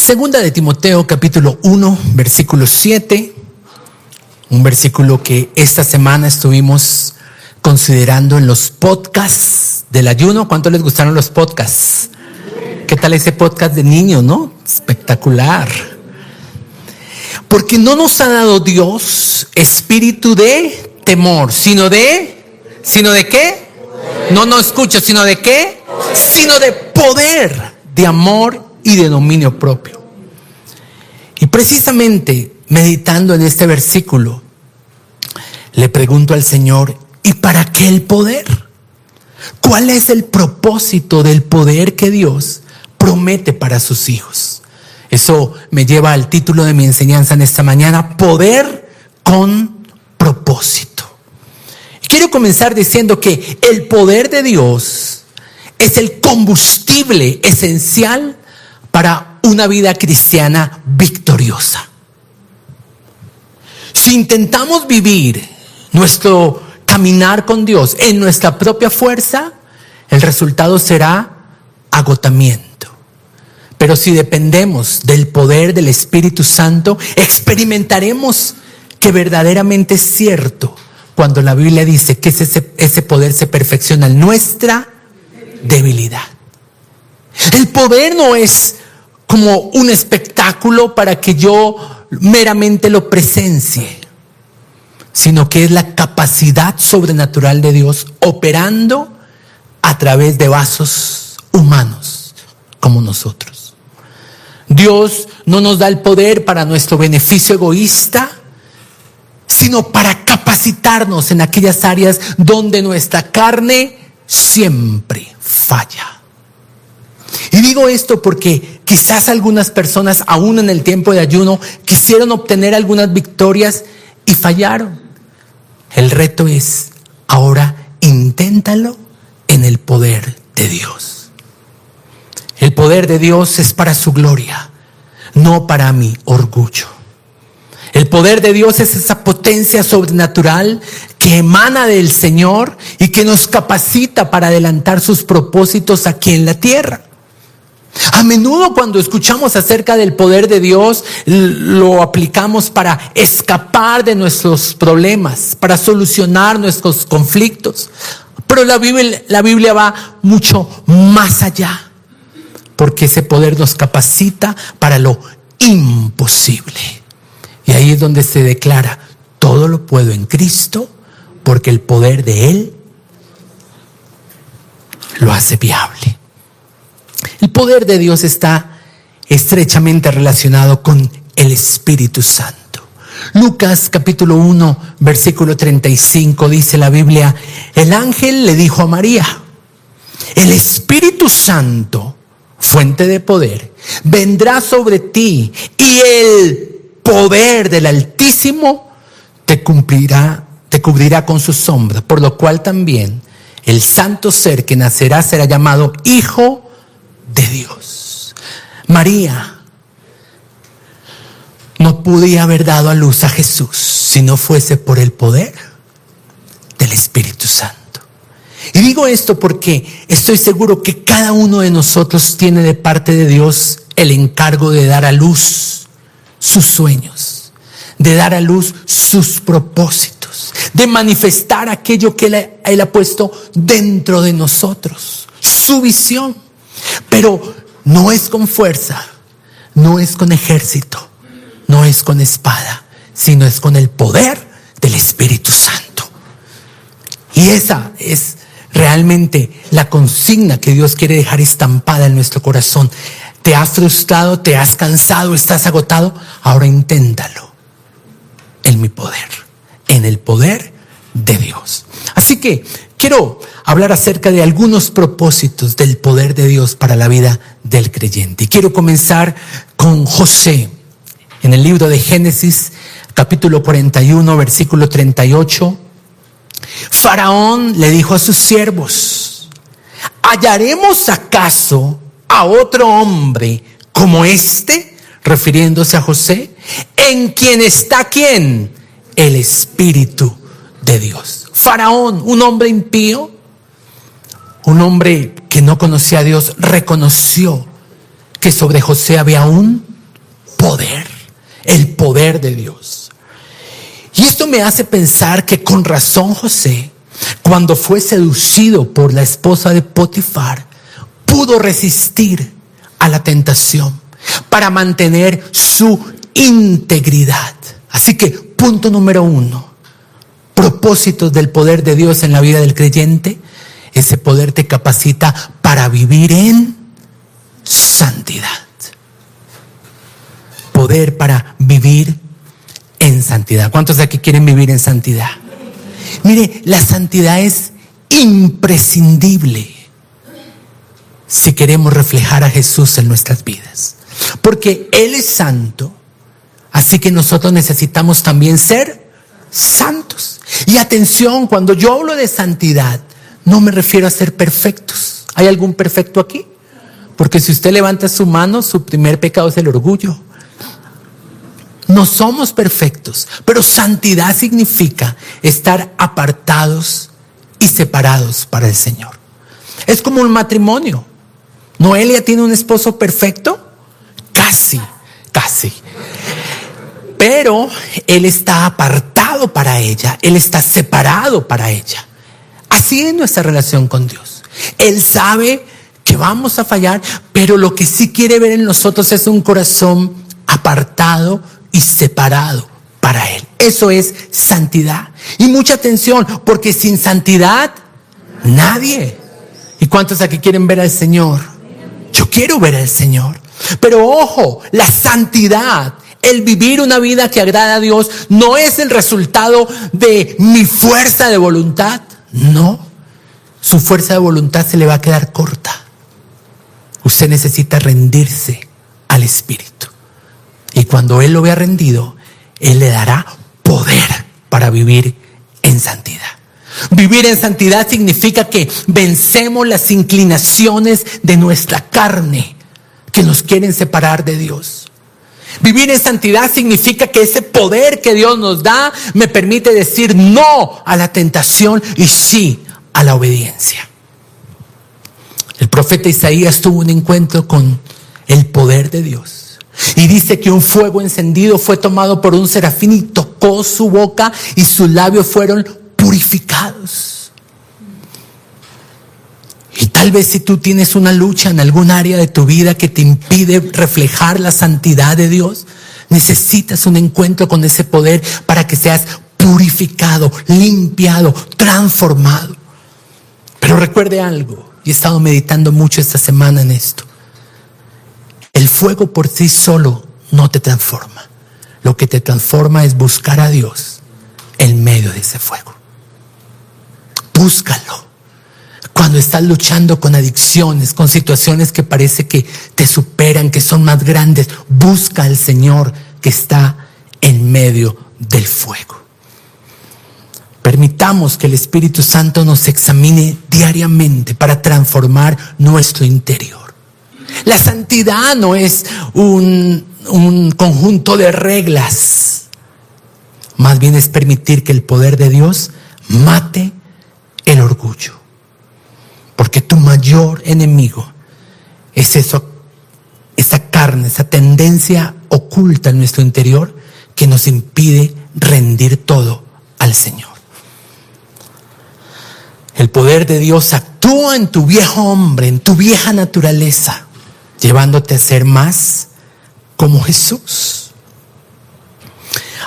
Segunda de Timoteo, capítulo 1, versículo 7, un versículo que esta semana estuvimos considerando en los podcasts del ayuno. ¿Cuánto les gustaron los podcasts? ¿Qué tal ese podcast de niños, no? Espectacular. Porque no nos ha dado Dios espíritu de temor, ¿sino de qué? No escucho, ¿sino de qué? Sino de poder, de amor y de dominio propio. Y precisamente meditando en este versículo, le pregunto al Señor, ¿y para qué el poder? ¿Cuál es el propósito del poder que Dios promete para sus hijos? Eso me lleva al título de mi enseñanza en esta mañana: poder con propósito. Y quiero comenzar diciendo que el poder de Dios es el combustible esencial para una vida cristiana victoriosa. Si intentamos vivir nuestro caminar con Dios en nuestra propia fuerza, el resultado será agotamiento. Pero si dependemos del poder del Espíritu Santo, experimentaremos que verdaderamente es cierto cuando la Biblia dice que ese poder se perfecciona en nuestra debilidad. El poder no es como un espectáculo para que yo meramente lo presencie, sino que es la capacidad sobrenatural de Dios operando a través de vasos humanos como nosotros. Dios no nos da el poder para nuestro beneficio egoísta, sino para capacitarnos en aquellas áreas donde nuestra carne siempre falla. Y digo esto porque quizás algunas personas, aún en el tiempo de ayuno, quisieron obtener algunas victorias y fallaron. El reto es, ahora inténtalo en el poder de Dios. El poder de Dios es para su gloria, no para mi orgullo. El poder de Dios es esa potencia sobrenatural que emana del Señor y que nos capacita para adelantar sus propósitos aquí en la tierra. A menudo cuando escuchamos acerca del poder de Dios, lo aplicamos para escapar de nuestros problemas, para solucionar nuestros conflictos. Pero la Biblia va mucho más allá, porque ese poder nos capacita para lo imposible. Y ahí es donde se declara: todo lo puedo en Cristo, porque el poder de Él lo hace viable. El poder de Dios está estrechamente relacionado con el Espíritu Santo. Lucas capítulo 1, versículo 35 dice la Biblia: el ángel le dijo a María: el Espíritu Santo, fuente de poder, vendrá sobre ti y el poder del Altísimo te cubrirá con su sombra, por lo cual también el santo ser que nacerá será llamado Hijo de Dios. María no podía haber dado a luz a Jesús si no fuese por el poder del Espíritu Santo. Y digo esto porque estoy seguro que cada uno de nosotros tiene de parte de Dios el encargo de dar a luz sus sueños, de dar a luz sus propósitos, de manifestar aquello que Él ha puesto dentro de nosotros, su visión. Pero no es con fuerza, no es con ejército, no es con espada, sino es con el poder del Espíritu Santo. Y esa es realmente la consigna que Dios quiere dejar estampada en nuestro corazón. ¿Te has frustrado? ¿Te has cansado? ¿Estás agotado? Ahora inténtalo en mi poder, en el poder de Dios. Así que quiero hablar acerca de algunos propósitos del poder de Dios para la vida del creyente. Y quiero comenzar con José. En el libro de Génesis, capítulo 41, versículo 38, Faraón le dijo a sus siervos: ¿hallaremos acaso a otro hombre como este? Refiriéndose a José, en quien está ¿quién? El Espíritu de Dios. Faraón, un hombre impío, un hombre que no conocía a Dios, reconoció que sobre José había un el poder de Dios. Y esto me hace pensar que con razón José, cuando fue seducido por la esposa de Potifar, pudo resistir a la tentación para mantener su integridad. Así que, punto número 1, propósitos del poder de Dios en la vida del creyente. Ese poder te capacita para vivir en santidad. Poder para vivir en santidad. ¿Cuántos de aquí quieren vivir en santidad? Mire, la santidad es imprescindible si queremos reflejar a Jesús en nuestras vidas. Porque Él es santo, así que nosotros necesitamos también ser santos. Y atención, cuando yo hablo de santidad, no me refiero a ser perfectos. ¿Hay algún perfecto aquí? Porque si usted levanta su mano, su primer pecado es el orgullo. No somos perfectos, pero santidad significa estar apartados y separados para el Señor. Es como un matrimonio. ¿Noelia tiene un esposo perfecto? Casi. Pero él está apartado para ella, él está separado para ella. Así es nuestra relación con Dios. Él sabe que vamos a fallar, pero lo que sí quiere ver en nosotros es un corazón apartado y separado para Él. Eso es santidad. Y mucha atención, porque sin santidad, nadie. ¿Y cuántos aquí quieren ver al Señor? Yo quiero ver al Señor. Pero ojo, la santidad, el vivir una vida que agrada a Dios, no es el resultado de mi fuerza de voluntad. No, su fuerza de voluntad se le va a quedar corta. Usted necesita rendirse al Espíritu. Y cuando Él lo vea rendido, Él le dará poder para vivir en santidad. Vivir en santidad significa que vencemos las inclinaciones de nuestra carne que nos quieren separar de Dios. Vivir en santidad significa que ese poder que Dios nos da me permite decir no a la tentación y sí a la obediencia. El profeta Isaías tuvo un encuentro con el poder de Dios. Y dice que un fuego encendido fue tomado por un serafín y tocó su boca y sus labios fueron purificados. Y tal vez si tú tienes una lucha en algún área de tu vida que te impide reflejar la santidad de Dios, necesitas un encuentro con ese poder para que seas purificado, limpiado, transformado. Pero recuerde algo, y he estado meditando mucho esta semana en esto. El fuego por sí solo no te transforma. Lo que te transforma es buscar a Dios en medio de ese fuego. Búscalo. Cuando estás luchando con adicciones, con situaciones que parece que te superan, que son más grandes, busca al Señor que está en medio del fuego. Permitamos que el Espíritu Santo nos examine diariamente para transformar nuestro interior. La santidad no es un conjunto de reglas. Más bien es permitir que el poder de Dios mate el orgullo. Porque tu mayor enemigo es eso, esa carne, esa tendencia oculta en nuestro interior que nos impide rendir todo al Señor. El poder de Dios actúa en tu viejo hombre, en tu vieja naturaleza, llevándote a ser más como Jesús.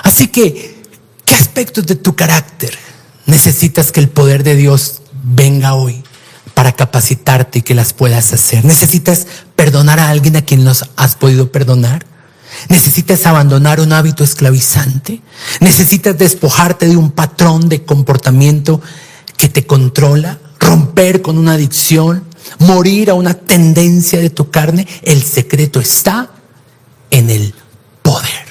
Así que, ¿qué aspectos de tu carácter necesitas que el poder de Dios venga hoy para capacitarte y que las puedas hacer? ¿Necesitas perdonar a alguien a quien no has podido perdonar? ¿Necesitas abandonar un hábito esclavizante? ¿Necesitas despojarte de un patrón de comportamiento que te controla? ¿Romper con una adicción? ¿Morir a una tendencia de tu carne? El secreto está en el poder.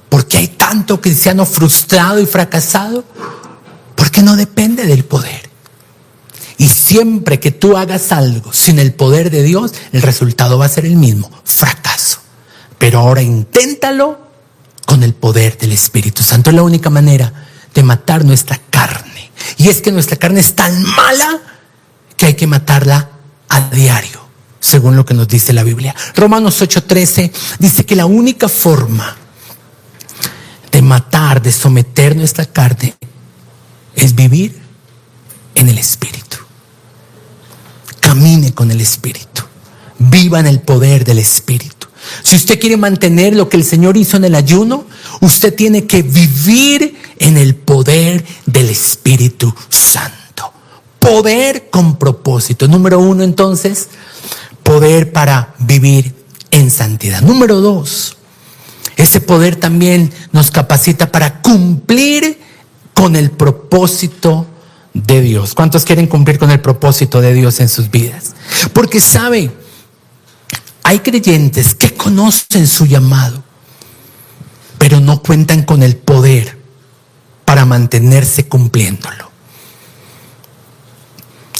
Porque hay tanto cristiano frustrado y fracasado porque no depende del poder. Y siempre que tú hagas algo sin el poder de Dios, el resultado va a ser el mismo, fracaso. Pero ahora inténtalo con el poder del Espíritu Santo. Es la única manera de matar nuestra carne. Y es que nuestra carne es tan mala que hay que matarla a diario según lo que nos dice la Biblia. Romanos 8:13 dice que la única forma de matar, de someter nuestra carne, es vivir en el Espíritu. Camine con el Espíritu. Viva en el poder del Espíritu. Si usted quiere mantener lo que el Señor hizo en el ayuno, usted tiene que vivir en el poder del Espíritu Santo. Poder con propósito. Número 1, entonces, poder para vivir en santidad. Número 2, ese poder también nos capacita para cumplir con el propósito de Dios. ¿Cuántos quieren cumplir con el propósito de Dios en sus vidas? Porque sabe, hay creyentes que conocen su llamado, pero no cuentan con el poder para mantenerse cumpliéndolo.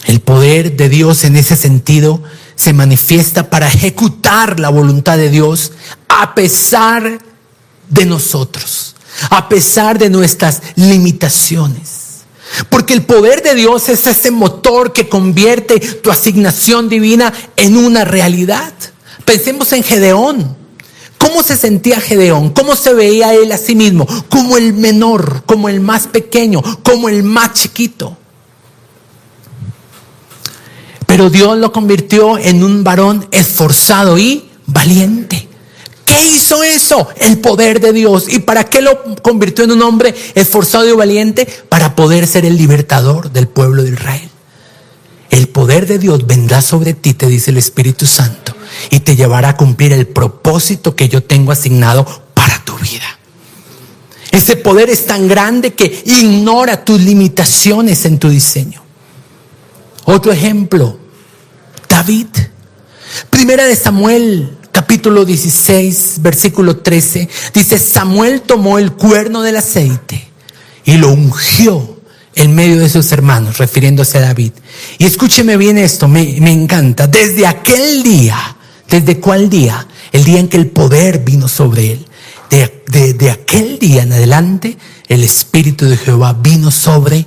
El poder de Dios en ese sentido se manifiesta para ejecutar la voluntad de Dios a pesar de nosotros, a pesar de nuestras limitaciones. Porque el poder de Dios es ese motor que convierte tu asignación divina en una realidad. Pensemos en Gedeón. ¿Cómo se sentía Gedeón? ¿Cómo se veía él a sí mismo? Como el menor, como el más pequeño, como el más chiquito. Pero Dios lo convirtió en un varón esforzado y valiente. ¿Qué hizo eso? El poder de Dios. ¿Y para qué lo convirtió en un hombre esforzado y valiente? Para poder ser el libertador del pueblo de Israel. El poder de Dios vendrá sobre ti, te dice el Espíritu Santo, y te llevará a cumplir el propósito que yo tengo asignado para tu vida. Ese poder es tan grande que ignora tus limitaciones en tu diseño. Otro ejemplo, David. Primera de Samuel, capítulo 16, versículo 13, dice: Samuel tomó el cuerno del aceite y lo ungió en medio de sus hermanos, refiriéndose a David. Y escúcheme bien esto, me encanta. Desde aquel día, ¿desde cuál día? El día en que el poder vino sobre él. De aquel día en adelante, el Espíritu de Jehová vino sobre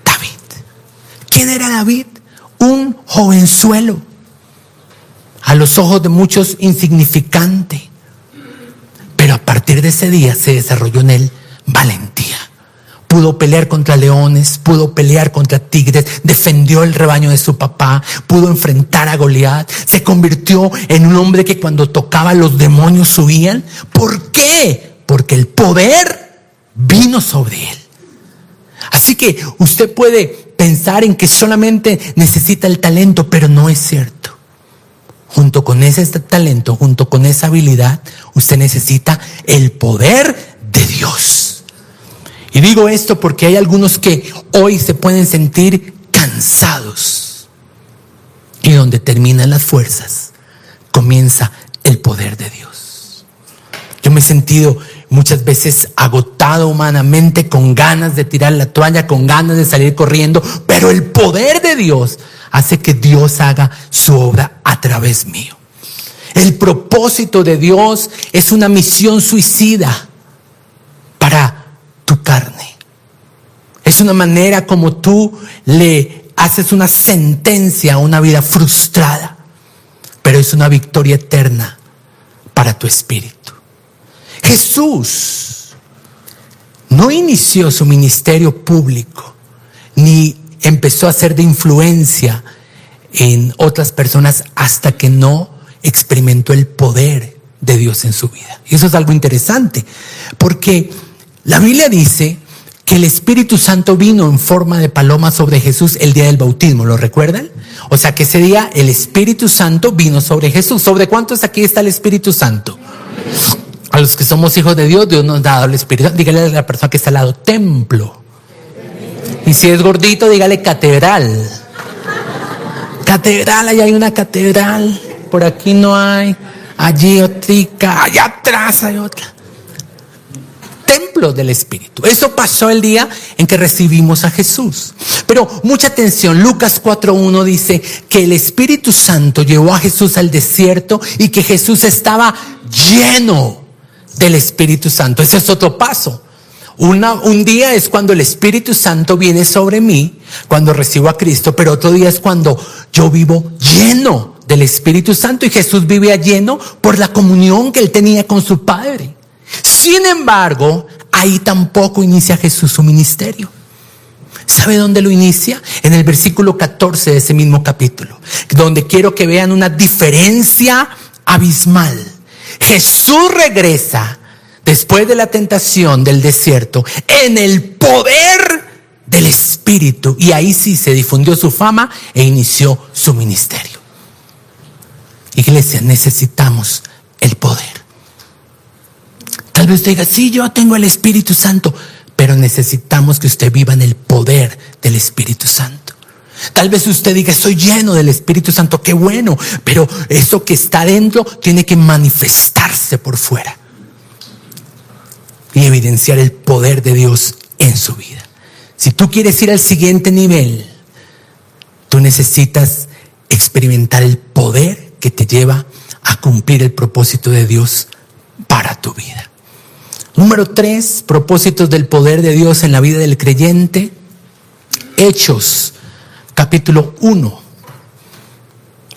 David. ¿Quién era David? Un jovenzuelo, a los ojos de muchos insignificante, pero a partir de ese día se desarrolló en él valentía. Pudo pelear contra leones, pudo pelear contra tigres, defendió el rebaño de su papá, pudo enfrentar a Goliat, se convirtió en un hombre que cuando tocaba los demonios huían. ¿Por qué? Porque el poder vino sobre él. Así que usted puede pensar en que solamente necesita el talento, pero no es cierto. Junto con ese talento, junto con esa habilidad, usted necesita el poder de Dios. Y digo esto porque hay algunos que hoy se pueden sentir cansados. Y donde terminan las fuerzas, comienza el poder de Dios. Yo me he sentido muchas veces agotado humanamente, con ganas de tirar la toalla, con ganas de salir corriendo, pero el poder de Dios hace que Dios haga su obra a través mío. El propósito de Dios es una misión suicida para tu carne. Es una manera como tú le haces una sentencia a una vida frustrada, pero es una victoria eterna para tu espíritu. Jesús no inició su ministerio público, ni empezó a ser de influencia en otras personas hasta que no experimentó el poder de Dios en su vida. Y eso es algo interesante, porque la Biblia dice que el Espíritu Santo vino en forma de paloma sobre Jesús el día del bautismo, ¿lo recuerdan? O sea que ese día el Espíritu Santo vino sobre Jesús. ¿Sobre cuántos aquí está el Espíritu Santo? A los que somos hijos de Dios, Dios nos ha dado el Espíritu Santo. Dígale a la persona que está al lado, templo. Y si es gordito, dígale catedral. Catedral, allá hay una catedral. Por aquí no hay. Allí otra, allá atrás hay otra. Templo del Espíritu. Eso pasó el día en que recibimos a Jesús. Pero mucha atención, Lucas 4:1 dice que el Espíritu Santo llevó a Jesús al desierto y que Jesús estaba lleno del Espíritu Santo. Ese es otro paso. Un día es cuando el Espíritu Santo viene sobre mí, cuando recibo a Cristo, pero otro día es cuando yo vivo lleno del Espíritu Santo y Jesús vivía lleno por la comunión que él tenía con su Padre. Sin embargo, ahí tampoco inicia Jesús su ministerio. ¿Sabe dónde lo inicia? En el versículo 14 de ese mismo capítulo, donde quiero que vean una diferencia abismal. Jesús regresa después de la tentación del desierto en el poder del Espíritu, y ahí sí se difundió su fama e inició su ministerio. Iglesia, necesitamos el poder. Tal vez usted diga, sí, yo tengo el Espíritu Santo, pero necesitamos que usted viva en el poder del Espíritu Santo. Tal vez usted diga, estoy lleno del Espíritu Santo, qué bueno, pero eso que está dentro tiene que manifestarse por fuera y evidenciar el poder de Dios en su vida. Si tú quieres ir al siguiente nivel, tú necesitas experimentar el poder que te lleva a cumplir el propósito de Dios para tu vida. Número 3, propósitos del poder de Dios en la vida del creyente. Hechos, capítulo 1,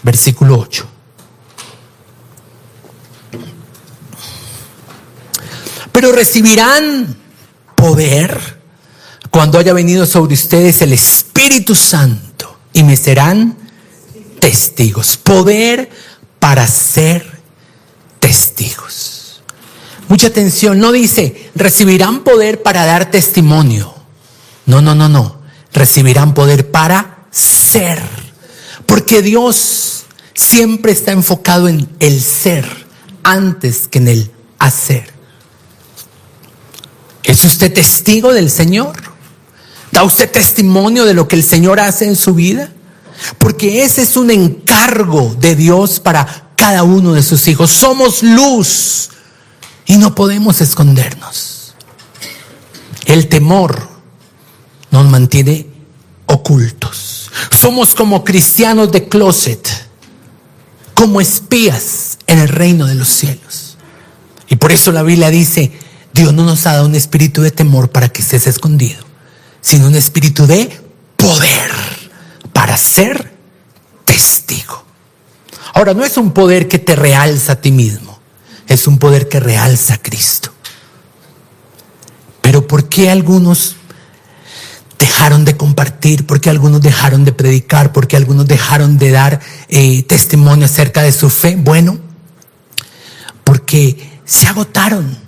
versículo 8. Pero recibirán poder cuando haya venido sobre ustedes el Espíritu Santo y me serán testigos. Poder para ser testigos. Mucha atención, no dice recibirán poder para dar testimonio. No. Recibirán poder para ser. Porque Dios siempre está enfocado en el ser antes que en el hacer. ¿Es usted testigo del Señor? ¿Da usted testimonio de lo que el Señor hace en su vida? Porque ese es un encargo de Dios para cada uno de sus hijos. Somos luz y no podemos escondernos. El temor nos mantiene ocultos. Somos como cristianos de closet, como espías en el reino de los cielos. Y por eso la Biblia dice, Dios no nos ha dado un espíritu de temor para que estés escondido, sino un espíritu de poder para ser testigo. Ahora, no es un poder que te realza a ti mismo, es un poder que realza a Cristo. Pero ¿por qué algunos dejaron de compartir? ¿Por qué algunos dejaron de predicar? ¿Por qué algunos dejaron de dar testimonio acerca de su fe? Bueno, porque se agotaron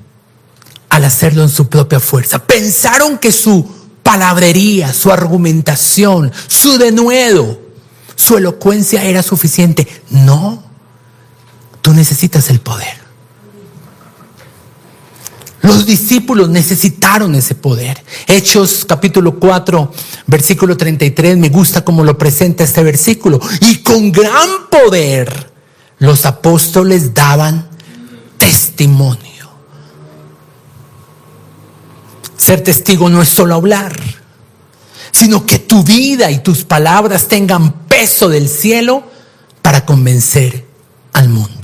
al hacerlo en su propia fuerza. Pensaron que su palabrería, su argumentación, su denuedo, su elocuencia era suficiente. No, tú necesitas el poder. Los discípulos necesitaron ese poder. Hechos capítulo 4, versículo 33, me gusta cómo lo presenta este versículo. Y con gran poder los apóstoles daban testimonio. Ser testigo no es solo hablar, sino que tu vida y tus palabras tengan peso del cielo para convencer al mundo.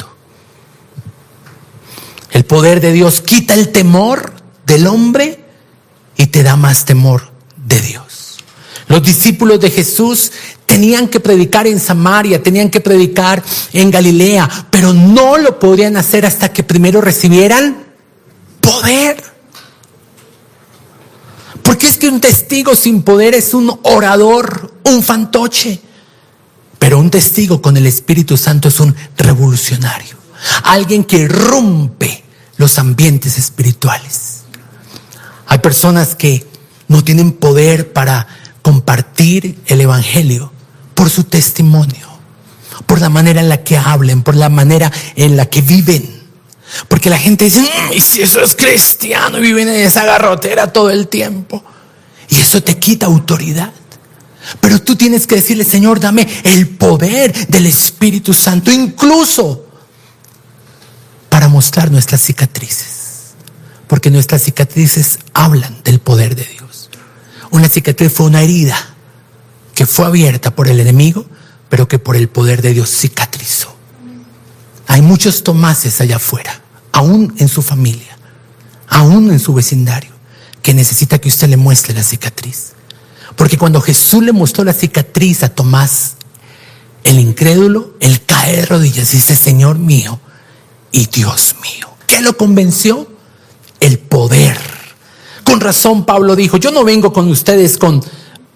El poder de Dios quita el temor del hombre y te da más temor de Dios. Los discípulos de Jesús tenían que predicar en Samaria, tenían que predicar en Galilea, pero no lo podrían hacer hasta que primero recibieran poder. Porque es que un testigo sin poder es un orador, un fantoche. Pero un testigo con el Espíritu Santo es un revolucionario. Alguien que rompe los ambientes espirituales. Hay personas que no tienen poder para compartir el Evangelio por su testimonio, por la manera en la que hablen, por la manera en la que viven. Porque la gente dice, y si eso es cristiano y viven en esa garrotera todo el tiempo. Y eso te quita autoridad. Pero tú tienes que decirle, Señor, dame el poder del Espíritu Santo, incluso para mostrar nuestras cicatrices. Porque nuestras cicatrices hablan del poder de Dios. Una cicatriz fue una herida que fue abierta por el enemigo, pero que por el poder de Dios cicatrizó. Hay muchos Tomases allá afuera, aún en su familia, aún en su vecindario, que necesita que usted le muestre la cicatriz. Porque cuando Jesús le mostró la cicatriz a Tomás, el incrédulo, él cae de rodillas y dice: Señor mío y Dios mío. ¿Qué lo convenció? El poder. Con razón Pablo dijo: yo no vengo con ustedes con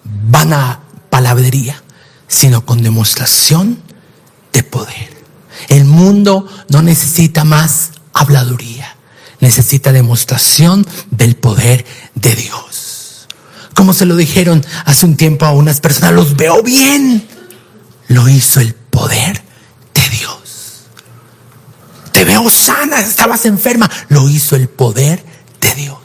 vana palabrería, sino con demostración de poder. El mundo no necesita más habladuría, necesita demostración del poder de Dios. Como se lo dijeron hace un tiempo a unas personas: los veo bien. Lo hizo el poder de Dios. Te veo sana, estabas enferma. Lo hizo el poder de Dios.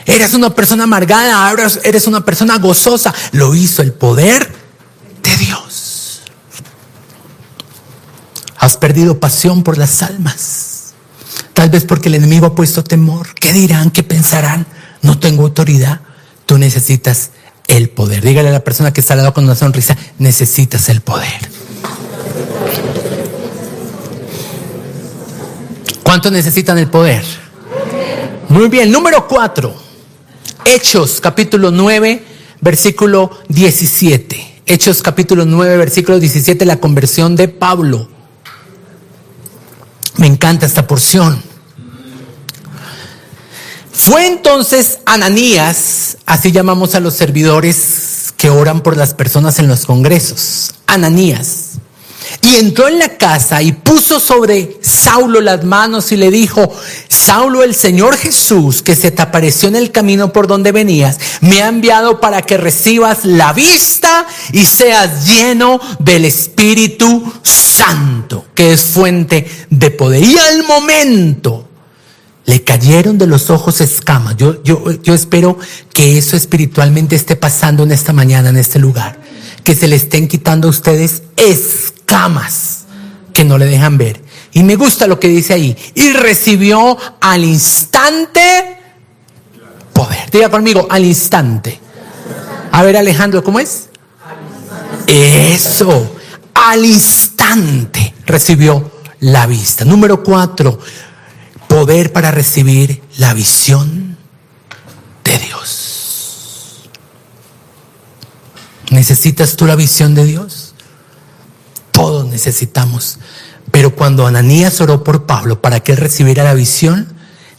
Eres una persona amargada, ahora eres una persona gozosa. Lo hizo el poder de Dios. Has perdido pasión por las almas. Tal vez porque el enemigo ha puesto temor. ¿Qué dirán? ¿Qué pensarán? No tengo autoridad. Tú necesitas el poder. Dígale a la persona que está al lado con una sonrisa: necesitas el poder. ¿Cuántos necesitan el poder? Muy bien. Número 4. Hechos capítulo 9 versículo 17. Hechos capítulo 9 versículo 17. La conversión de Pablo. Me encanta esta porción. Fue entonces Ananías, así llamamos a los servidores que oran por las personas en los congresos, Ananías, y entró en la casa y puso sobre Saulo las manos y le dijo: Saulo, el Señor Jesús, que se te apareció en el camino por donde venías, me ha enviado para que recibas la vista y seas lleno del Espíritu Santo, que es fuente de poder. Y al momento le cayeron de los ojos escamas. Yo espero que eso espiritualmente esté pasando en esta mañana, en este lugar. Que se le estén quitando a ustedes escamas que no le dejan ver. Y me gusta lo que dice ahí: y recibió al instante poder. Diga conmigo: al instante. A ver, Alejandro, ¿cómo es? Eso, al instante recibió la vista. Número 4. Poder para recibir la visión de Dios. ¿Necesitas tú la visión de Dios? Todos necesitamos. Pero cuando Ananías oró por Pablo para que él recibiera la visión,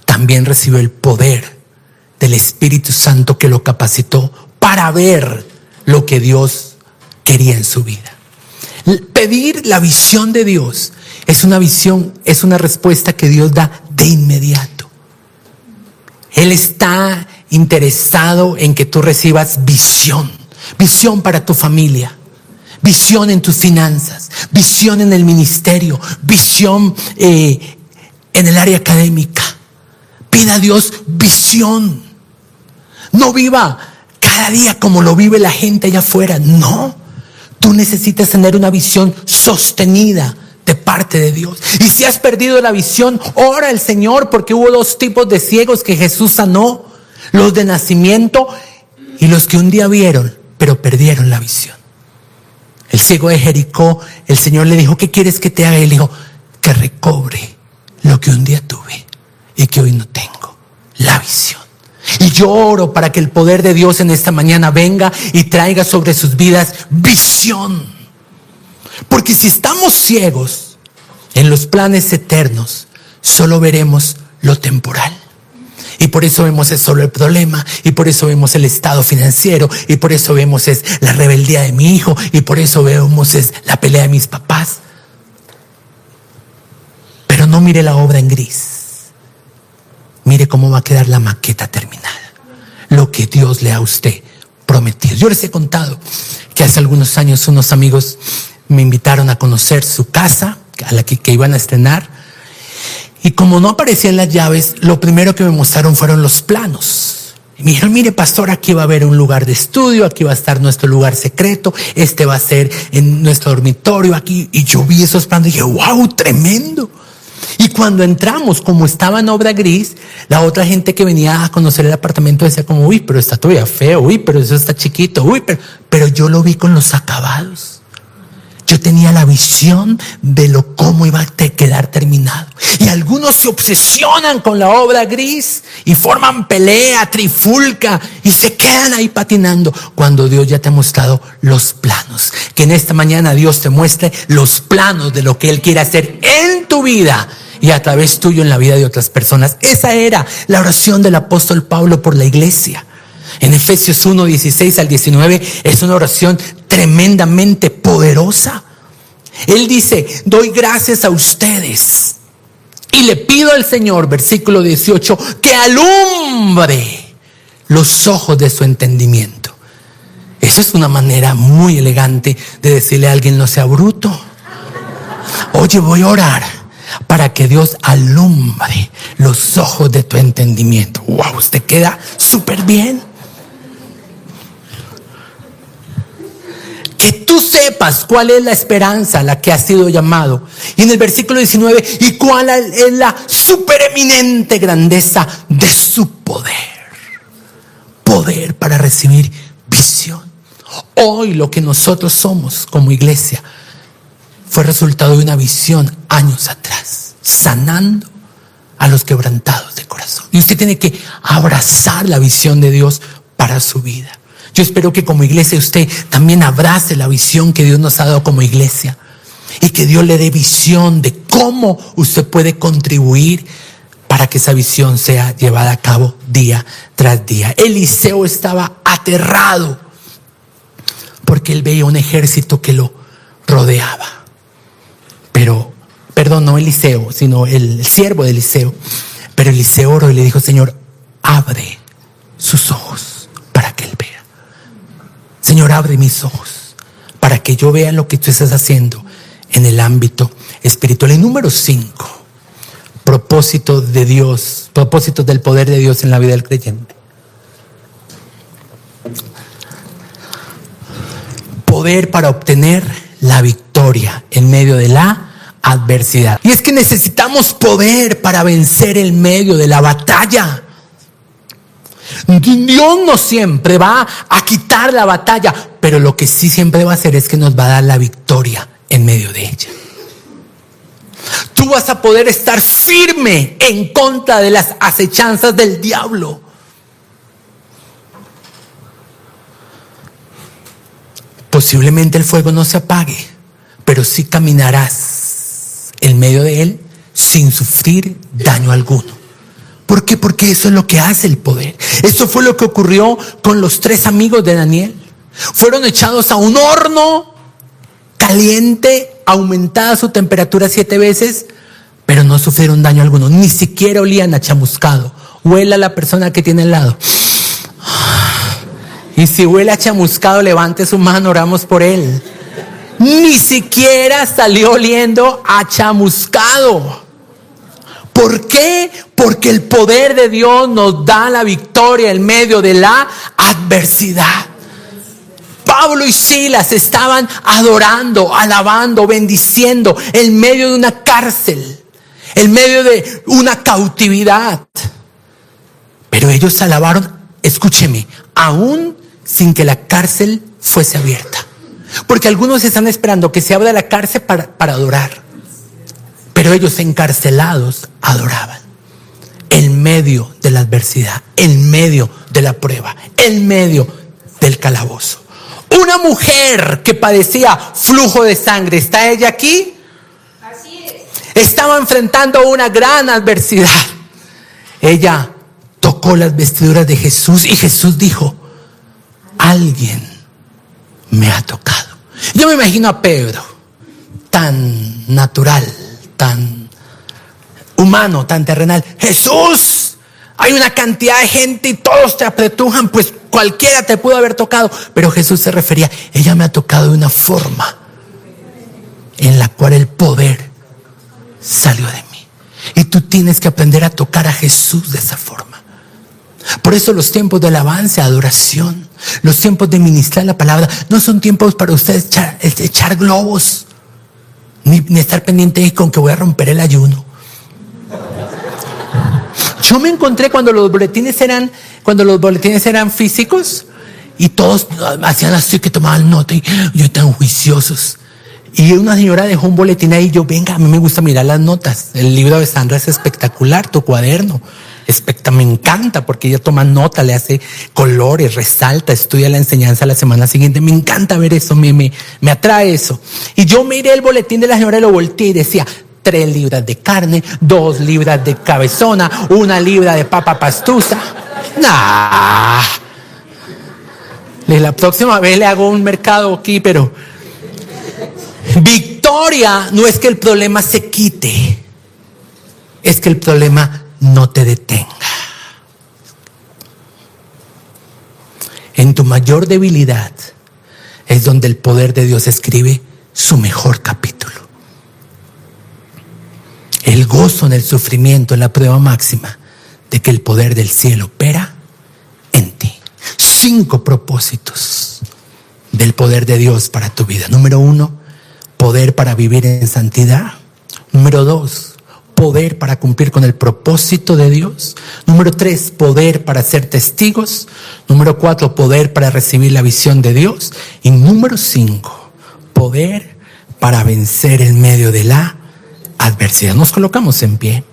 también recibió el poder del Espíritu Santo que lo capacitó para ver lo que Dios quería en su vida. Pedir la visión de Dios es una visión, es una respuesta que Dios da de inmediato. Él está interesado en que tú recibas visión. Visión para tu familia, visión en tus finanzas, visión en el ministerio, visión en el área académica. Pida a Dios visión. No viva cada día como lo vive la gente allá afuera. No, tú necesitas tener una visión sostenida de parte de Dios. Y si has perdido la visión, ora al Señor, porque hubo 2 tipos de ciegos que Jesús sanó: los de nacimiento y los que un día vieron pero perdieron la visión. El ciego de Jericó, el Señor le dijo: ¿qué quieres que te haga? Y él dijo: que recobre lo que un día tuve y que hoy no tengo, la visión. Y yo oro para que el poder de Dios en esta mañana venga y traiga sobre sus vidas visión. Porque si estamos ciegos en los planes eternos, solo veremos lo temporal. Y por eso vemos es solo el problema, y por eso vemos el estado financiero, y por eso vemos es la rebeldía de mi hijo, y por eso vemos es la pelea de mis papás. Pero no mire la obra en gris. Mire cómo va a quedar la maqueta terminada. Lo que Dios le ha a usted prometido. Yo les he contado que hace algunos años unos amigos me invitaron a conocer su casa, a la que iban a estrenar. Y como no aparecían las llaves, lo primero que me mostraron fueron los planos. Y me dijeron: mire, pastor, aquí va a haber un lugar de estudio, aquí va a estar nuestro lugar secreto, este va a ser en nuestro dormitorio aquí. Y yo vi esos planos y dije: wow, tremendo. Y cuando entramos, como estaba en obra gris, la otra gente que venía a conocer el apartamento decía como: uy, pero está todavía feo, uy, pero eso está chiquito, uy, pero yo lo vi con los acabados. Yo tenía la visión de cómo iba a quedar terminado. Y algunos se obsesionan con la obra gris y forman pelea, trifulca y se quedan ahí patinando cuando Dios ya te ha mostrado los planos. Que en esta mañana Dios te muestre los planos de lo que Él quiere hacer en tu vida y a través tuyo en la vida de otras personas. Esa era la oración del apóstol Pablo por la iglesia. En Efesios 1, 16 al 19 es una oración tremendamente poderosa. Él dice: doy gracias a ustedes y le pido al Señor, versículo 18, que alumbre los ojos de su entendimiento. Eso es una manera muy elegante de decirle a alguien: no sea bruto. Oye, voy a orar para que Dios alumbre los ojos de tu entendimiento. Wow, usted queda súper bien. Que tú sepas cuál es la esperanza a la que has sido llamado. Y en el versículo 19, y cuál es la supereminente grandeza de su poder. Poder para recibir visión. Hoy lo que nosotros somos como iglesia fue resultado de una visión años atrás, sanando a los quebrantados de corazón. Y usted tiene que abrazar la visión de Dios para su vida. Yo espero que como iglesia usted también abrace la visión que Dios nos ha dado como iglesia y que Dios le dé visión de cómo usted puede contribuir para que esa visión sea llevada a cabo día tras día. Eliseo estaba aterrado porque él veía un ejército que lo rodeaba. Perdón, no Eliseo, sino el siervo de Eliseo. Pero Eliseo oró y le dijo: Señor, abre sus ojos para que él vea. Señor, abre mis ojos para que yo vea lo que tú estás haciendo en el ámbito espiritual. Y número 5, propósitos de Dios, propósitos del poder de Dios en la vida del creyente. Poder para obtener la victoria en medio de la adversidad. Y es que necesitamos poder para vencer en medio de la batalla. Dios no siempre va a quitar la batalla, pero lo que sí siempre va a hacer es que nos va a dar la victoria en medio de ella. Tú vas a poder estar firme en contra de las acechanzas del diablo. Posiblemente el fuego no se apague, pero sí caminarás en medio de él sin sufrir daño alguno. ¿Por qué? Porque eso es lo que hace el poder. Esto fue lo que ocurrió con los 3 amigos de Daniel. Fueron echados a un horno caliente, aumentada su temperatura 7 veces, pero no sufrieron daño alguno. Ni siquiera olían a chamuscado. Huela a la persona que tiene al lado. Y si huele a chamuscado, levante su mano, oramos por él. Ni siquiera salió oliendo a chamuscado. ¿Por qué? Porque el poder de Dios nos da la victoria en medio de la adversidad. Pablo y Silas estaban adorando, alabando, bendiciendo en medio de una cárcel, en medio de una cautividad. Pero ellos alabaron, escúcheme, aún sin que la cárcel fuese abierta. Porque algunos están esperando que se abra la cárcel para adorar. Pero ellos encarcelados adoraban. En medio de la adversidad, en medio de la prueba, en medio del calabozo. Una mujer que padecía flujo de sangre, ¿está ella aquí? Así es. Estaba enfrentando una gran adversidad. Ella tocó las vestiduras de Jesús y Jesús dijo: alguien me ha tocado. Yo me imagino a Pedro, tan natural, tan humano, tan terrenal. Jesús, hay una cantidad de gente y todos te apretujan, pues cualquiera te pudo haber tocado. Pero Jesús se refería: ella me ha tocado de una forma en la cual el poder salió de mí. Y tú tienes que aprender a tocar a Jesús de esa forma. Por eso los tiempos de alabanza, adoración, los tiempos de ministrar la palabra no son tiempos para ustedes echar globos, ni estar pendiente con que voy a romper el ayuno. Yo me encontré cuando los boletines eran físicos y todos hacían así, que tomaban nota y yo tan juiciosos. Y una señora dejó un boletín ahí. Yo, venga, a mí me gusta mirar las notas. El libro de Sandra es espectacular, tu cuaderno. Me encanta porque ella toma nota, le hace colores, resalta, estudia la enseñanza la semana siguiente. Me encanta ver eso, me atrae eso. Y yo miré el boletín de la señora y lo volteé y decía 3 libras de carne, 2 libras de cabezona, 1 libra de papa pastusa. Nah. La próxima vez le hago un mercado aquí, pero victoria no es que el problema se quite, es que el problema no te detenga. En tu mayor debilidad es donde el poder de Dios escribe su mejor capítulo. El gozo en el sufrimiento es la prueba máxima de que el poder del cielo opera en ti. 5 propósitos del poder de Dios para tu vida. Número 1, poder para vivir en santidad. Número 2, poder para cumplir con el propósito de Dios. Número 3, poder para ser testigos. Número 4, poder para recibir la visión de Dios. Y número 5, poder para vencer en medio de la adversidad. Nos colocamos en pie.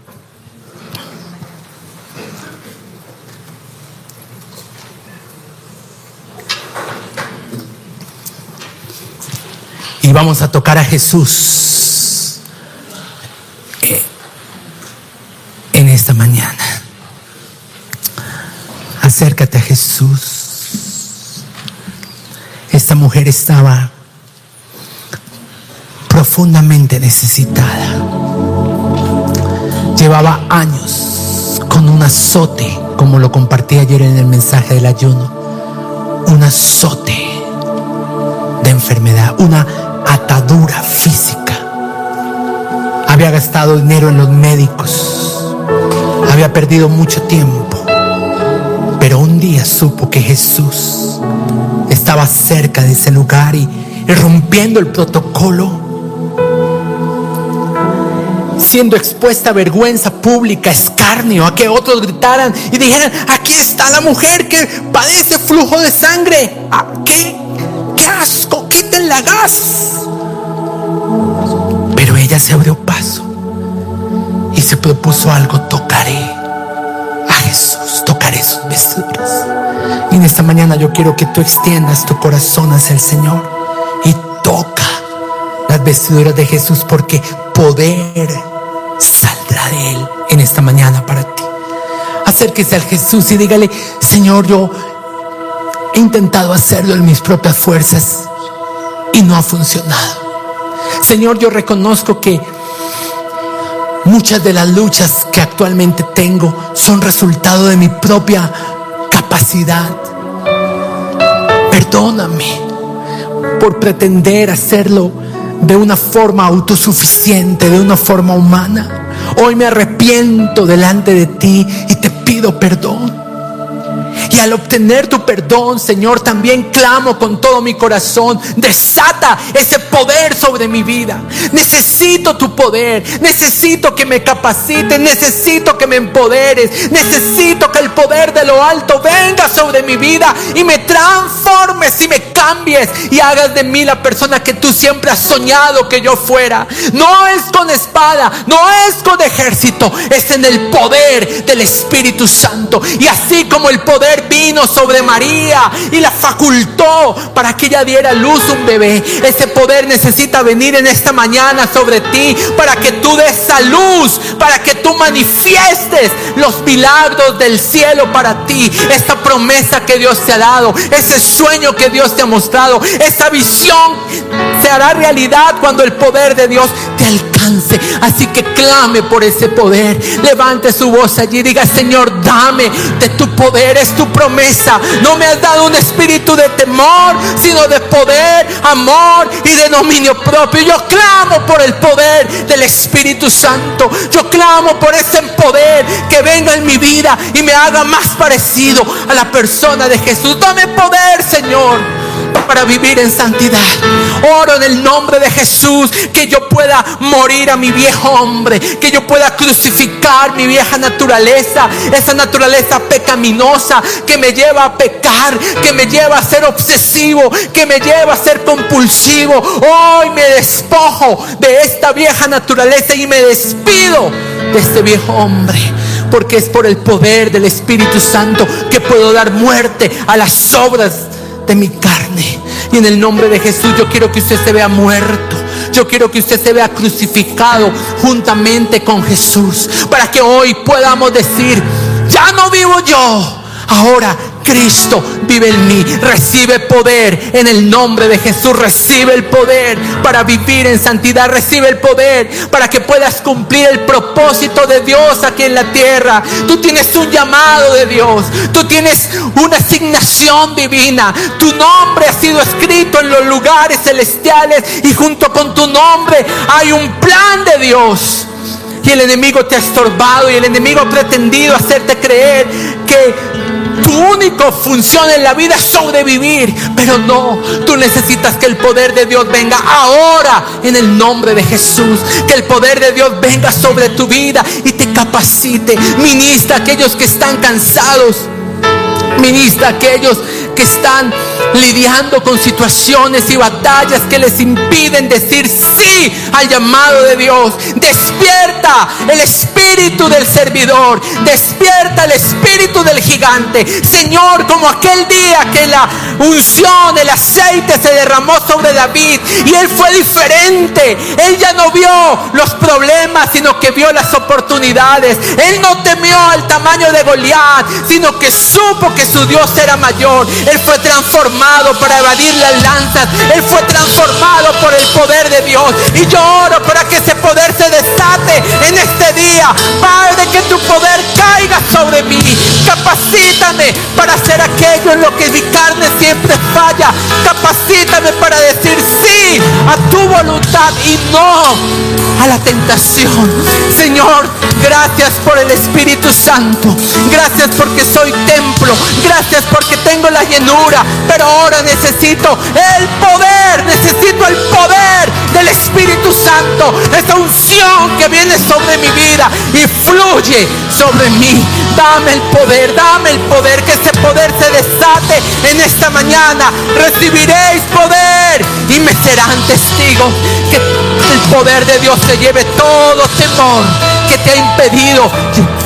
Y vamos a tocar a Jesús en esta mañana. Acércate a Jesús. Esta mujer estaba profundamente necesitada. Llevaba años con un azote, como lo compartí ayer en el mensaje del ayuno. Un azote de enfermedad, una atadura física. Había gastado dinero en los médicos, había perdido mucho tiempo, pero un día supo que Jesús estaba cerca de ese lugar y rompiendo el protocolo, siendo expuesta a vergüenza pública, escarnio, a que otros gritaran y dijeran: aquí está la mujer que padece flujo de sangre. ¿Qué asco! ¡Quiten la gas! Pero ella se abrió paso y se propuso algo: tocaré a Jesús, tocaré sus vestiduras. Y en esta mañana yo quiero que tú extiendas tu corazón hacia el Señor y toca las vestiduras de Jesús, porque poder saldrá de Él en esta mañana para ti. Acérquese al Jesús y dígale: Señor, yo he intentado hacerlo en mis propias fuerzas y no ha funcionado. Señor, yo reconozco que muchas de las luchas que actualmente tengo son resultado de mi propia capacidad. Perdóname por pretender hacerlo de una forma autosuficiente, de una forma humana. Hoy me arrepiento delante de ti y te pido perdón. Y al obtener tu perdón, Señor, también clamo con todo mi corazón: desata ese poder sobre mi vida. Necesito tu poder, necesito que me capacites, necesito que me empoderes, necesito que el poder de lo alto venga sobre mi vida y me transformes y me cambies y hagas de mí la persona que tú siempre has soñado que yo fuera. No es con espada, no es con ejército, es en el poder del Espíritu Santo. Y así como el poder vino sobre María y la facultó para que ella diera a luz un bebé, ese poder necesita venir en esta mañana sobre ti para que tú des a luz, para que tú manifiestes los milagros del cielo para ti. Esta promesa que Dios te ha dado, ese sueño que Dios te ha mostrado, esa visión se hará realidad cuando el poder de Dios te alcance. Así que clame por ese poder, levante su voz allí y diga: Señor, dame de tu poder, es tu promesa. No me has dado un espíritu de temor, sino de poder, amor y de dominio propio. Yo clamo por el poder del Espíritu Santo. Yo clamo por ese poder que venga en mi vida y me haga más parecido a la persona de Jesús. Dame poder, Señor. para vivir en santidad. Oro en el nombre de Jesús que yo pueda morir a mi viejo hombre, que yo pueda crucificar mi vieja naturaleza, esa naturaleza pecaminosa que me lleva a pecar, que me lleva a ser obsesivo, que me lleva a ser compulsivo. Hoy me despojo de esta vieja naturaleza y me despido de este viejo hombre, porque es por el poder del Espíritu Santo que puedo dar muerte a las obras de mi carne. Y en el nombre de Jesús yo quiero que usted se vea muerto. Yo quiero que usted se vea crucificado juntamente con Jesús, para que hoy podamos decir: ya no vivo yo, ahora Cristo vive en mí. Recibe poder en el nombre de Jesús. Recibe el poder para vivir en santidad. Recibe el poder para que puedas cumplir el propósito de Dios aquí en la tierra. Tú tienes un llamado de Dios. Tú tienes una asignación divina. Tu nombre ha sido escrito en los lugares celestiales, y junto con tu nombre hay un plan de Dios. Y el enemigo te ha estorbado, y el enemigo ha pretendido hacerte creer que tu única función en la vida es sobrevivir. Pero no, tú necesitas que el poder de Dios venga ahora en el nombre de Jesús. Que el poder de Dios venga sobre tu vida y te capacite. Ministra a aquellos que están cansados. Ministra a aquellos que están lidiando con situaciones y batallas que les impiden decir sí al llamado de Dios. Despierta el espíritu del servidor, despierta el espíritu del gigante, Señor, como aquel día que la unción, el aceite se derramó sobre David y él fue diferente. Él ya no vio los problemas, sino que vio las oportunidades. Él no temió al tamaño de Goliat, sino que supo que su Dios era mayor. Él fue transformado para evadir las lanzas. Él fue transformado por el poder de Dios. Y yo oro para que ese poder se desate en este día. Padre, que tu poder caiga sobre mí. Capacítame para hacer aquello en lo que mi carne siempre falla. Capacítame para decir sí a tu voluntad y no a la tentación. Señor, gracias por el Espíritu Santo. Gracias porque soy templo. Gracias porque tengo la llenura. Pero ahora necesito el poder. Necesito el poder del Espíritu Santo. Esa unción que viene sobre mi vida y fluye sobre mí. Dame el poder, que ese poder se desate en esta mañana. Recibiréis poder y me serán testigos. Que el poder de Dios se lleve todo temor que te ha impedido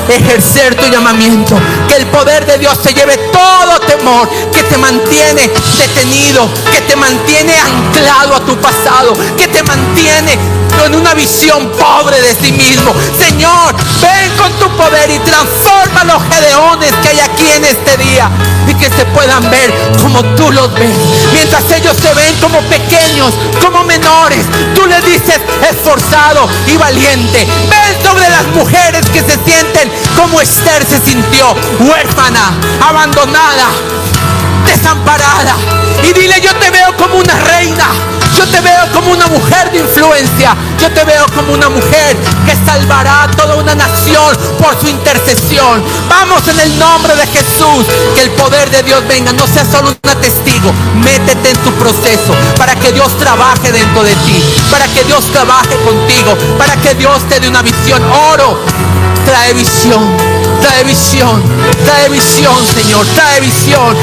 ejercer tu llamamiento. Que el poder de Dios se lleve todo temor que te mantiene detenido, que te mantiene anclado a tu pasado, que te mantiene con una visión pobre de sí mismo. Señor, ven con tu poder y transforma los gedeones que hay aquí en este día, y que se puedan ver como tú los ves. Mientras ellos se ven como pequeños, como menores, tú les dices esforzado y valiente. Ven sobre las mujeres que se sienten como Esther se sintió, huérfana, abandonada, desamparada, y dile: yo te veo como una reina. Yo te veo como una mujer de influencia. Yo te veo como una mujer que salvará a toda una nación por su intercesión. Vamos en el nombre de Jesús. Que el poder de Dios venga. No seas solo una testigo. Métete en tu proceso para que Dios trabaje dentro de ti, para que Dios trabaje contigo, para que Dios te dé una visión. Oro, trae visión. Trae visión, Señor, trae visión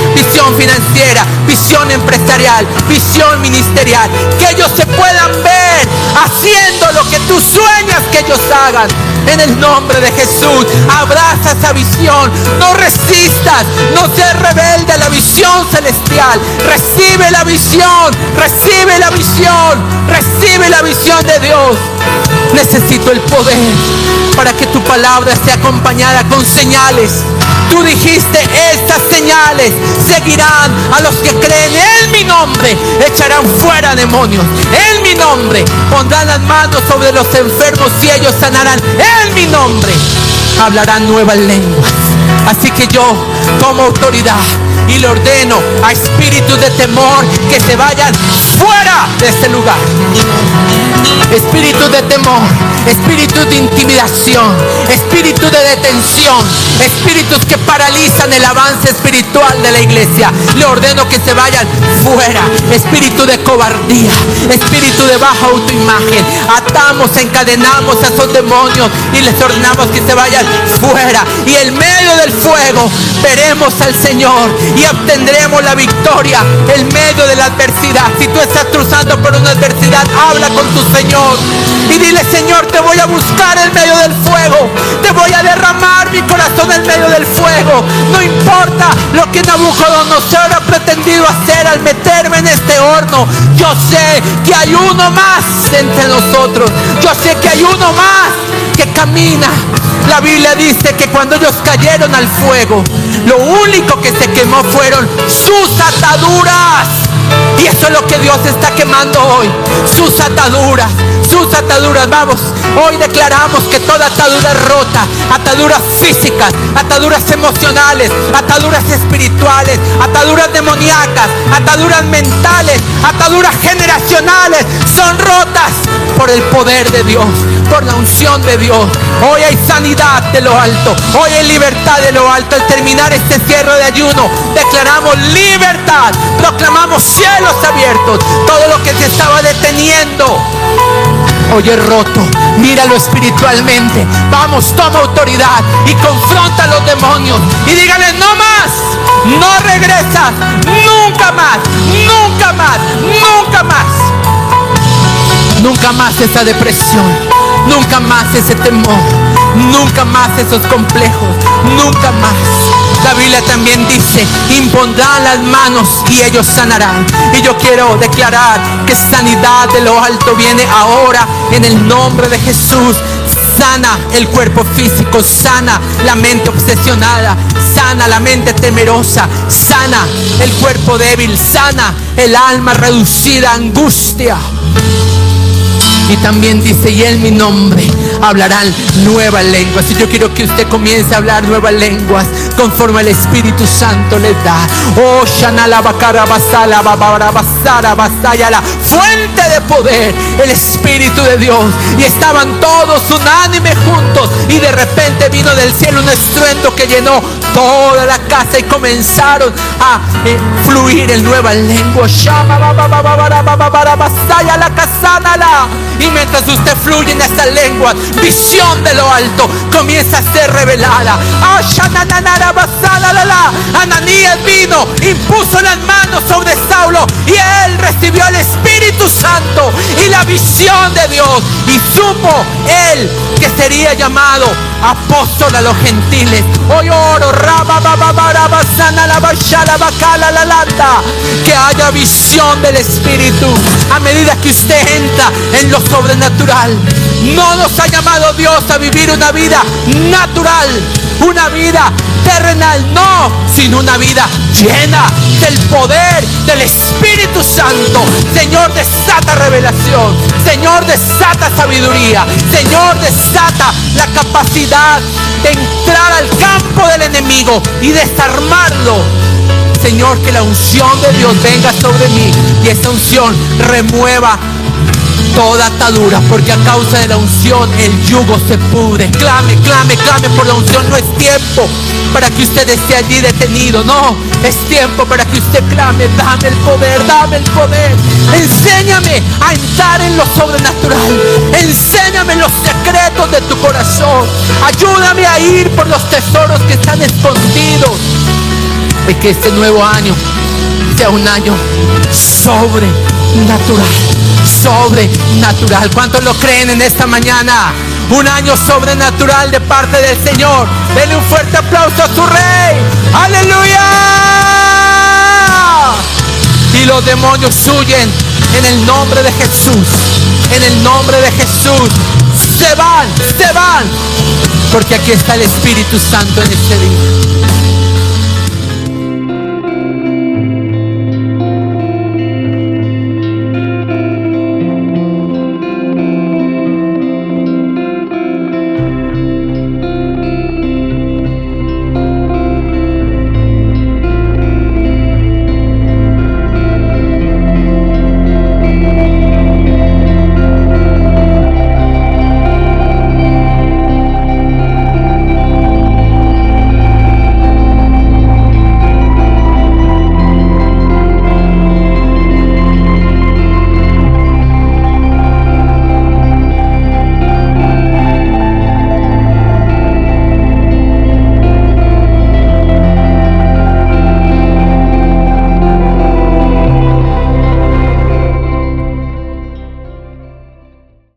financiera, visión empresarial, visión ministerial, que ellos se puedan ver haciendo lo que tú sueñas que ellos hagan. En el nombre de Jesús, abraza esa visión, no resistas, no seas rebelde a la visión celestial. Recibe la visión, recibe la visión, recibe la visión de Dios. Necesito el poder para que tu palabra sea acompañada con señales. Tú dijiste: estas señales seguirán a los que creen. En mi nombre echarán fuera demonios. En mi nombre pondrán las manos sobre los enfermos y ellos sanarán. En mi nombre hablarán nuevas lenguas. Así que yo tomo autoridad y le ordeno a espíritus de temor que se vayan fuera de este lugar. Espíritus de temor, espíritus de intimidación, espíritus de detención, espíritus que paralizan el avance espiritual de la iglesia, le ordeno que se vayan fuera. Espíritu de cobardía, espíritu de baja autoimagen, atamos, encadenamos a esos demonios y les ordenamos que se vayan fuera. Y en medio del fuego veremos al Señor y obtendremos la victoria en medio de la adversidad. Si tú estás cruzando por una adversidad, habla con tu Señor y dile: Señor, te voy a buscar en medio del fuego, te voy a derramar mi corazón en medio del fuego. No importa lo que Nabucodonosor ha pretendido hacer al meterme en este horno, yo sé que hay uno más entre nosotros, yo sé que hay uno más que camina. La Biblia dice que cuando ellos cayeron al fuego, lo único que se quemó fueron sus ataduras. Y eso es lo que Dios está quemando hoy, sus ataduras, sus ataduras. Vamos, hoy declaramos que toda atadura es rota, ataduras físicas, ataduras emocionales, ataduras espirituales, ataduras demoníacas, ataduras mentales, ataduras generacionales, son rotas por el poder de Dios, por la unción de Dios. Hoy hay sanidad de lo alto, hoy hay libertad de lo alto. Al terminar este cierre de ayuno, declaramos libertad, proclamamos cielos abiertos. Todo lo que se estaba deteniendo hoy es roto. Míralo espiritualmente. Vamos, toma autoridad y confronta a los demonios y dígale: no más, no regresas, nunca más, nunca más, nunca más. Nunca más esa depresión, nunca más ese temor, nunca más esos complejos, nunca más. La Biblia también dice: impondrán las manos y ellos sanarán. Y yo quiero declarar que sanidad de lo alto viene ahora en el nombre de Jesús. Sana el cuerpo físico, sana la mente obsesionada, sana la mente temerosa, sana el cuerpo débil, sana el alma reducida a angustia. Y también dice: y en mi nombre hablarán nuevas lenguas. Y yo quiero que usted comience a hablar nuevas lenguas conforme el Espíritu Santo les da. Oh, Shanala Bakara Basala Babara Basara Basayala, fuente de poder, el Espíritu de Dios. Y estaban todos unánimes juntos, y de repente vino del cielo un estruendo que llenó toda la casa y comenzaron a fluir en nuevas lenguas. Y mientras usted fluye en estas lenguas, visión de lo alto comienza a ser revelada. Ananías vino, impuso las manos sobre Saulo y él recibió el Espíritu Santo y la visión de Dios, y supo él que sería llamado apóstol a los gentiles. Hoy oro, que haya visión del Espíritu a medida que usted entra en lo sobrenatural. No nos ha llamado Dios a vivir una vida natural, una vida terrenal, no, sino una vida llena del poder del Espíritu Santo. Señor, desata revelación, Señor, desata sabiduría, Señor, desata la capacidad de entrar al campo del enemigo y desarmarlo. Señor, que la unción de Dios venga sobre mí y esa unción remueva toda atadura, porque a causa de la unción el yugo se pudre. Clame, clame, clame por la unción. No es tiempo para que usted esté allí detenido, no, es tiempo para que usted clame: dame el poder, dame el poder. Enséñame a entrar en lo sobrenatural, enséñame los secretos de tu corazón, ayúdame a ir por los tesoros que están escondidos. Y que este nuevo año sea un año sobrenatural, sobrenatural. ¿Cuántos lo creen en esta mañana? Un año sobrenatural de parte del Señor. Denle un fuerte aplauso a su Rey. ¡Aleluya! Y los demonios huyen en el nombre de Jesús. En el nombre de Jesús. Se van, porque aquí está el Espíritu Santo en este día.